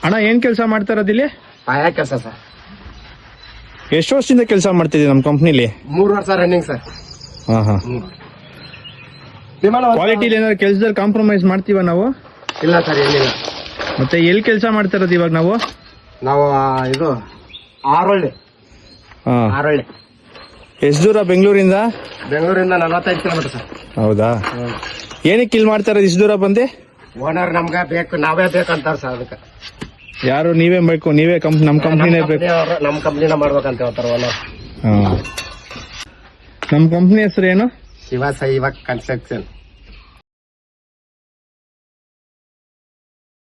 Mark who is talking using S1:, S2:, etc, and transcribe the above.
S1: ಅಣ್ಣ ಏನ್ ಕೆಲಸ ಮಾಡ್ತಾ ಇರೋದಿಲ್ಲಿ?
S2: ಪಾಯ ಕೆಲಸ ಸರ್.
S1: ಎಷ್ಟು ವರ್ಷದಿಂದ ಕೆಲಸ ಮಾಡ್ತಿದ್ದೀವಿ ನಮ್ಮ ಕಂಪ್ನಿಲಿ?
S2: 3 ವರ್ಷ ರನ್ನಿಂಗ್ ಸರ್.
S1: ಹಾ ಕ್ವಾಲಿಟಿಲಿ ಏನಾದ್ರು ಕೆಲಸದಲ್ಲಿ ಕಾಂಪ್ರಮೈಸ್ ಮಾಡ್ತೀವ ನಾವು?
S2: ಇಲ್ಲ ಸರ್, ಏನಿಲ್ಲ.
S1: ಮತ್ತೆ ಎಲ್ಲಿ ಕೆಲಸ ಮಾಡ್ತಾ ಇರೋದು ಇವಾಗ ನಾವು?
S2: ಇದು ಆರೋಳ್ಳಿ.
S1: ಎಷ್ಟು ದೂರ ಬೆಂಗಳೂರಿಂದ?
S2: ಬೆಂಗಳೂರಿಂದ 45 ಕಿಲೋಮೀಟರ್ ಸರ್.
S1: ಹೌದಾ? ಏನಕ್ಕೆ ಇಲ್ಲಿ ಮಾಡ್ತಾ ಇರೋದು ಇಷ್ಟು ದೂರ ಬಂದೆ?
S2: ಓನರ್ ನಮ್ಗೆ ಬೇಕು, ನಾವೇ ಬೇಕಂತಾರ ಸರ್. ಅದಕ್ಕೆ
S1: ಯಾರು ನೀವೇ ಬೇಕು, ನೀವೇ ನಮ್ಮ ಕಂಪ್ನಿನೇ ಬೇಕು,
S2: ನಮ್ಮ ಕಂಪ್ನಿನ ಮಾಡ್ಬೇಕಂತ ಹೇಳ್ತಾರ ಓನರ್.
S1: ನಮ್ಮ ಕಂಪ್ನಿ ಹೆಸರು ಏನು?
S2: ಶಿವ ಸೈವ ಕನ್ಸ್ಟ್ರಕ್ಷನ್.